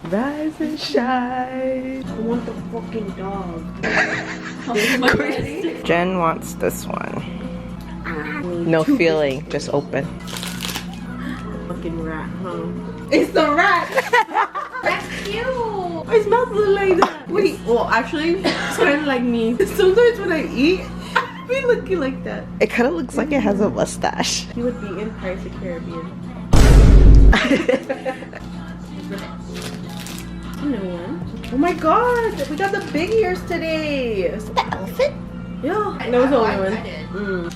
Rise and shine. I want the fucking dog. Jen wants this one. No feeling, just open. Fucking rat, huh? It's the rat! That's cute. It smells like that. Wait, well, actually, it's kind of like me. Sometimes when I eat, I be looking like that. It kind of looks like it has a mustache. He would be in Pirates of the Caribbean. No one. Oh my god, we got the big ears today. The elephant? Yeah, that was the only one.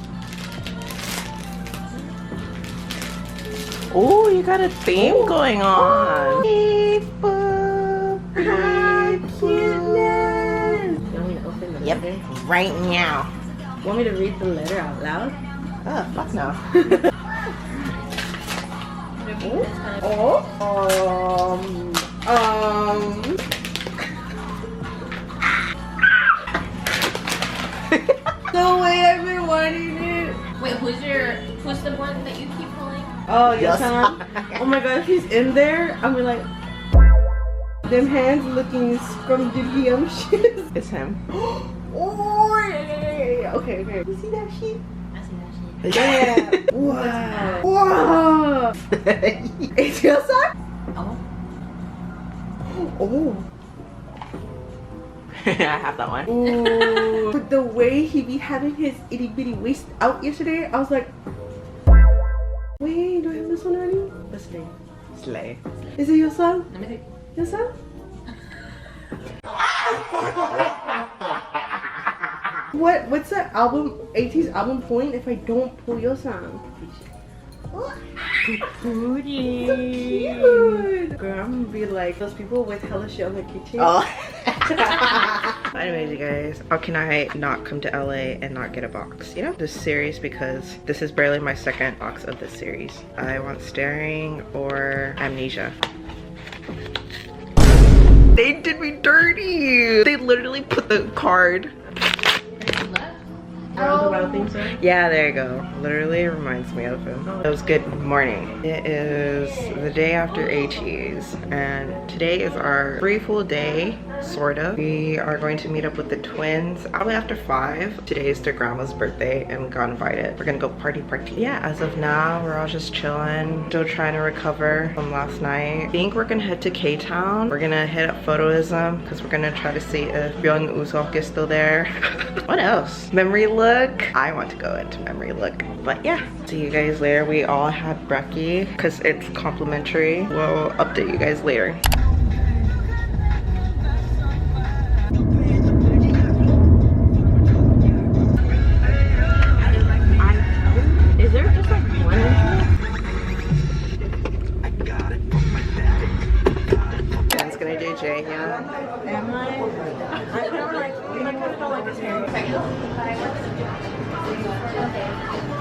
Oh, you got a theme going on. Beep, boop, beep, Cuteness. You want me to open the letter? Yep, right now. Want me to read the letter out loud? Oh, fuck no. The way I've been wanting it. Wait, who's the one that you keep pulling? Oh, yes. Oh my god, if he's in there, I'm like, them hands looking scrumptious. It's him. Oh, yeah. Okay. You see that sheep? I see that shit. Yeah. Wow. Wow. It's your son? Oh. Oh. I have that one. Ooh. But the way he be having his itty bitty waist out yesterday, I was like, wait, do I have this one already? Let's see. Slay. Is it your son? Let me see. Your son? What's the album, Ateez album point if I don't pull your son? Booty. So cute. Girl, I'm gonna be like those people with hella shit on their kitchen. Oh. Anyways, you guys, how can I not come to LA and not get a box? You know, this series, because this is barely my second box of this series. I want Staring or Amnesia. They did me dirty. They literally put the card. The wild things, right? Yeah, there you go. Literally reminds me of him. It was good morning. It is the day after Ateez, and today is our free full day, sort of. We are going to meet up with the twins probably after 5. Today is their grandma's birthday and we got invited. We're gonna go party. Yeah, as of now, we're all just chilling. Still trying to recover from last night. I think we're gonna head to K-Town. We're gonna hit up Photoism because we're gonna try to see if Bxlgogi is still there. What else? Memory look. I want to go into memory look, but yeah, see you guys later. We all had brekkie because it's complimentary. We'll update you guys later. Is there just like one entrance? Ben's gonna do J, yeah. Am I? I don't like, his hair.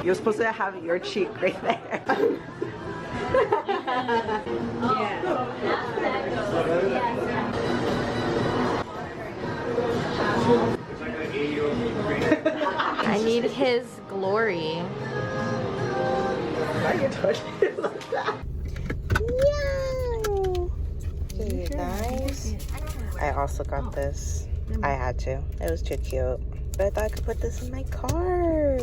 You're supposed to have your cheek right there. I need his glory. Why are you touching it like that? Yeah. Hey, you guys. I also got this. I had to. It was too cute. But I thought I could put this in my car.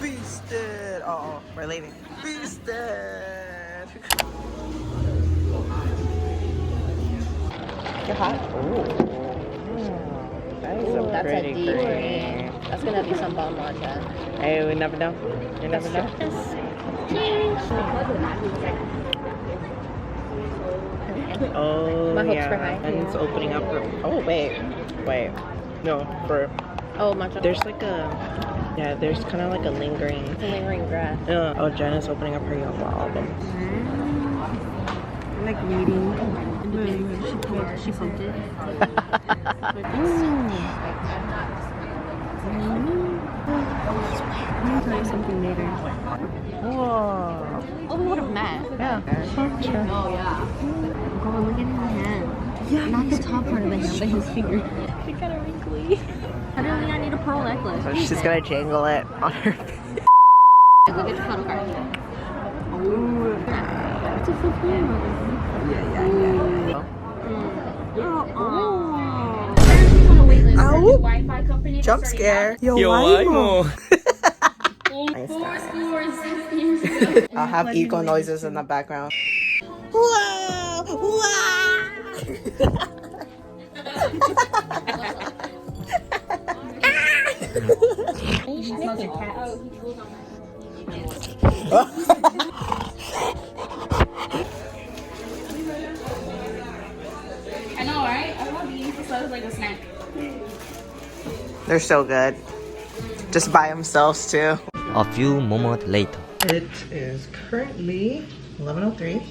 Beasted! Oh, we're leaving. Beasted! You're hot? Ooh. That is Ooh, a that's pretty a deep green. green. That's gonna be some bomb matcha. Hey, we never know. You never know. Oh, My hopes yeah. were high. And it's opening up for. Oh, wait. No, for. Oh, matcha. There's like a. Yeah, there's kind of like a lingering. It's a lingering grass. Oh, Jen is opening up her yellow album. I like reading. She pumped it. I'll tell you something later. Whoa. Oh, we would have met. Yeah. Oh, yeah. Oh, look at his hand. Yeah. Not the top part of the hand, but his finger. They're kind of wrinkly. Apparently, I need a pearl necklace. So she's gonna jangle it on her face. Look at your photo card. It's a full frame. Yeah. Ow! Wi-Fi company. Jump scare. Yo, I'll have eco noises in the background. Wow! Wow! I know, right? I love these. It looks like a snack. They're so good. Just by themselves too. A few moments later. It is currently 11:03.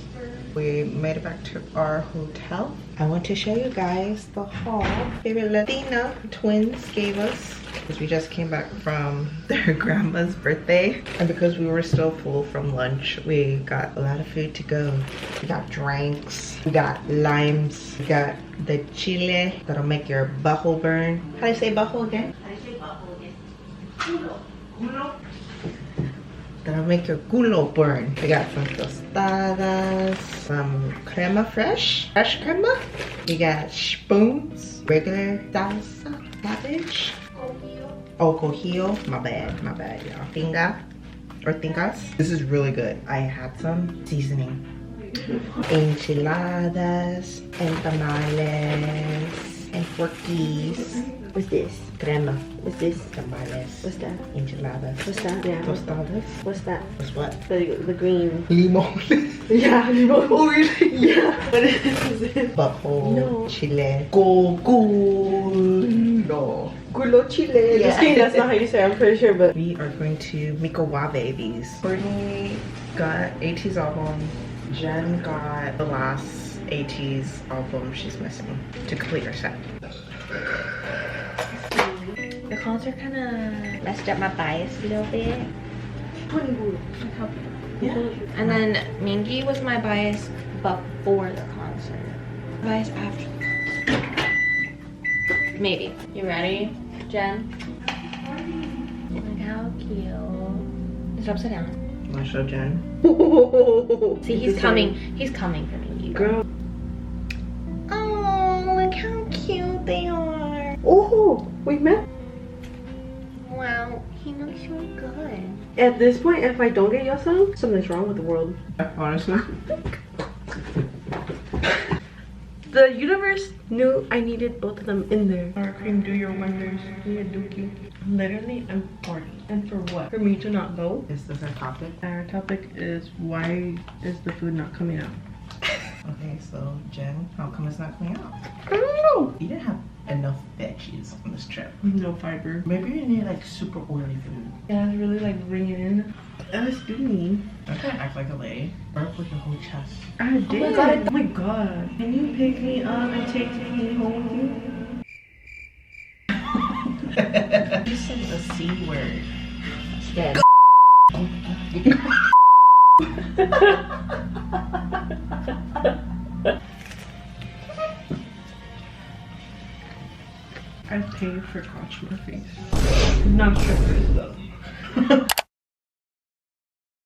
We made it back to our hotel. I want to show you guys the haul favorite Latina twins gave us, because we just came back from their grandma's birthday, and because we were still full from lunch, we got a lot of food to go. We got drinks, we got limes, we got the chile that'll make your butthole burn. How do you say butthole again? That'll make your culo burn. We got some tostadas, some crema fresh crema. We got spoons, regular salsa, cabbage. Oh, cojillo, my bad, y'all. Tinga, or tingas. This is really good. I had some seasoning. Enchiladas, and tamales, and porquis. What's this? Crema. What's this? Tamales. What's that? Enchiladas. What's that? Yeah. Tostadas. What's that? What's what? The green. Limon. Yeah, limon. Oh, really? Yeah. What is it? Butthole. No. Chile. Culo. Culo chile. Yeah. Just kidding, that's not how you say it, I'm pretty sure, but. We are going to microwave these. Courtney got Ateez album. Jen got the last Ateez album she's missing to complete her set. The concert kind of messed up my bias a little bit. Yeah. And then Mingy was my bias before the concert. Bias after. Maybe. You ready, Jen? Look how cute. It's upside down. Wanna show Jen? See, he's coming. He's coming for Mingy. Girl. Oh, look how cute they are. Oh, we met. Wow, he looks really good. At this point, if I don't get Yesstyle, something's wrong with the world. Honestly. The universe knew I needed both of them in there. Sour cream, do your wonders. Be a dookie. Literally, I'm 40. And for what? For me to not go? Is this our topic? Our topic is, why is the food not coming out? Okay, so Jen, how come it's not coming out? I don't know. You didn't have enough veggies on this trip. No fiber. Maybe you need like super oily food. Yeah, it's really like bringing in. That's skinny. I can't act like a lady. Burp with your whole chest. I did. Oh my god. Can you pick me up and take me home with you? You said the C word. Dead. I paid for Crotch Murphys. Not strippers though.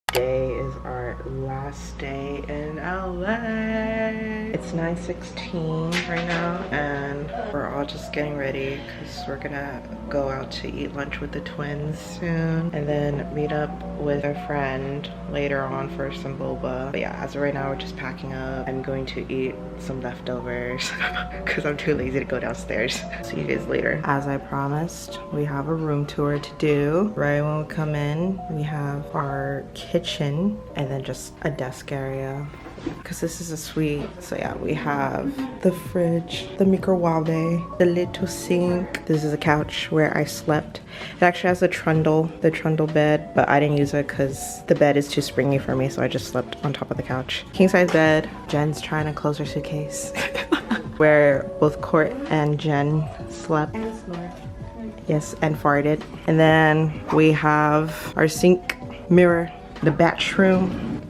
Today is our last day in LA. It's 9:16 right now, and we're all just getting ready because we're gonna go out to eat lunch with the twins soon, and then meet up with a friend later on for some boba. But yeah, as of right now, we're just packing up. I'm going to eat some leftovers because I'm too lazy to go downstairs. See you guys later. As I promised, we have a room tour to do. Right when we come in, we have our kitchen and then just a desk area because this is a suite. So yeah, we have the fridge, the microwave, the little sink. This is a couch where I slept. It actually has a trundle, the trundle bed, but I didn't use it because the bed is too springy for me, so I just slept on top of the couch. King size bed. Jen's trying to close her suitcase where both Court and Jen slept. And snort. Yes, and farted. And then we have our sink, mirror, the bathroom.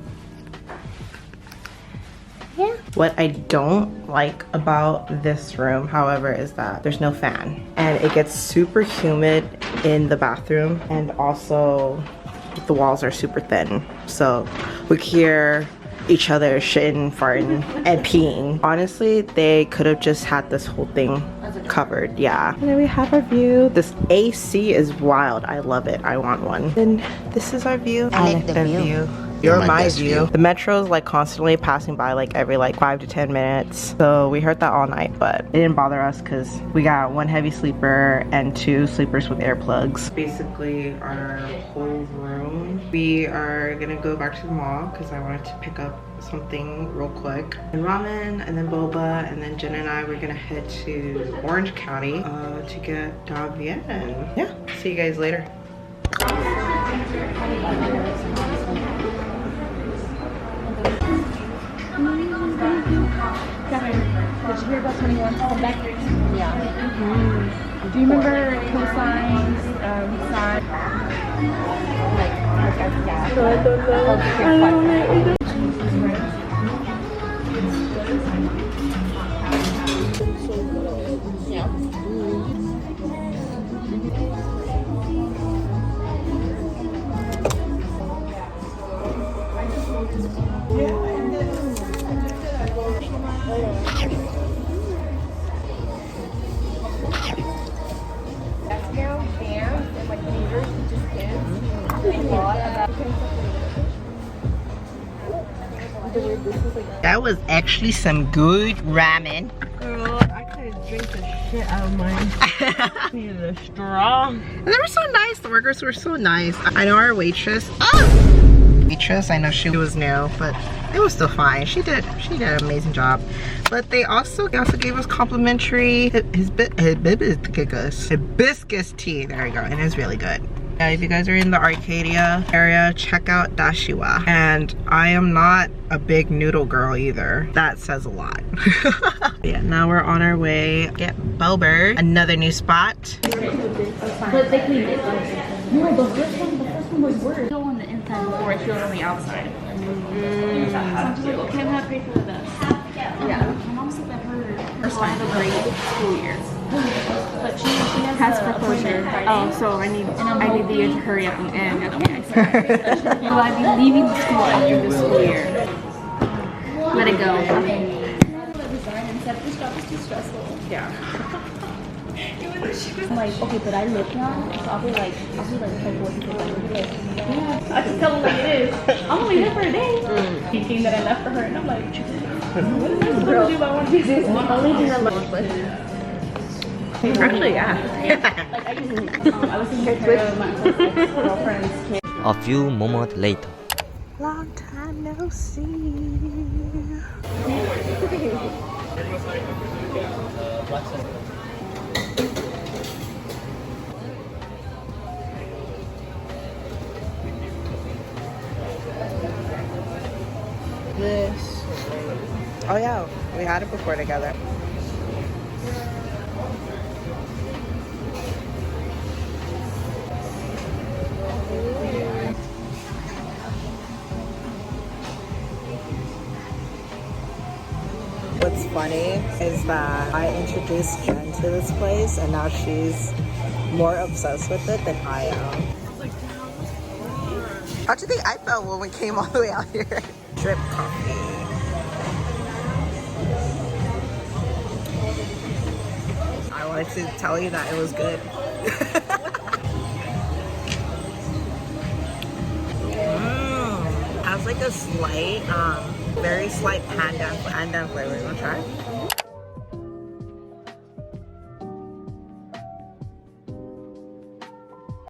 Yeah. What I don't like about this room, however, is that there's no fan. And it gets super humid in the bathroom, and also the walls are super thin. So we could hear each other shitting, farting, and peeing. Honestly, they could have just had this whole thing covered. Yeah. And then we have our view. This AC is wild. I love it. I want one. And this is our view. I like the view. You're my view. The metro is like constantly passing by like every like 5 to 10 minutes. So we heard that all night, but it didn't bother us because we got 1 heavy sleeper and 2 sleepers with earplugs. Basically our whole room. We are gonna go back to the mall because I wanted to pick up something real quick. And ramen and then boba, and then Jen and I were gonna head to Orange County to get Da Vien. Yeah, see you guys later. Did you hear about 21 to come back? Yeah. Do you remember cosigns, sine? That was actually some good ramen. Girl, I could drink the shit out of mine. Needed a straw. And they were so nice. The workers were so nice. I know our waitress. Waitress, I know she was new, but it was still fine. She did an amazing job. But they also gave us complimentary hibiscus tea. There we go, and it's really good. If you guys are in the Arcadia area, check out Dashiwa. And I am not a big noodle girl either. That says a lot. Yeah, now we're on our way. Get Bober, another new spot. But they cleaned it. No, the first one was worse. Go on the inside before it showed on the outside. Some people cannot pay for this. Yeah. My mom said that her first time of grade school year. But she has foreclosure. Oh, so I need the year to hurry up and end. Okay, I see. Will I be leaving the school after this school year? Let it go. This job is too stressful. Yeah. I'm like, okay, but I live now, so I'll be like, careful with people. Yeah, I just tell them like it is. I'm only here for a day. Thinking that I left for her, and I'm like, what is I supposed to do if I want to do this? Only thing I love with. Actually, yeah. Like I was in here with my girlfriend's kid. A few moments later. Long time no see. This. Oh yeah, we had it before together. What's funny is that I introduced Jen to this place and now she's more obsessed with it than I am. How'd you think I felt when we came all the way out here? Drip coffee. I wanted to tell you that it was good. Has like a slight, very slight pandan flavor. You wanna try?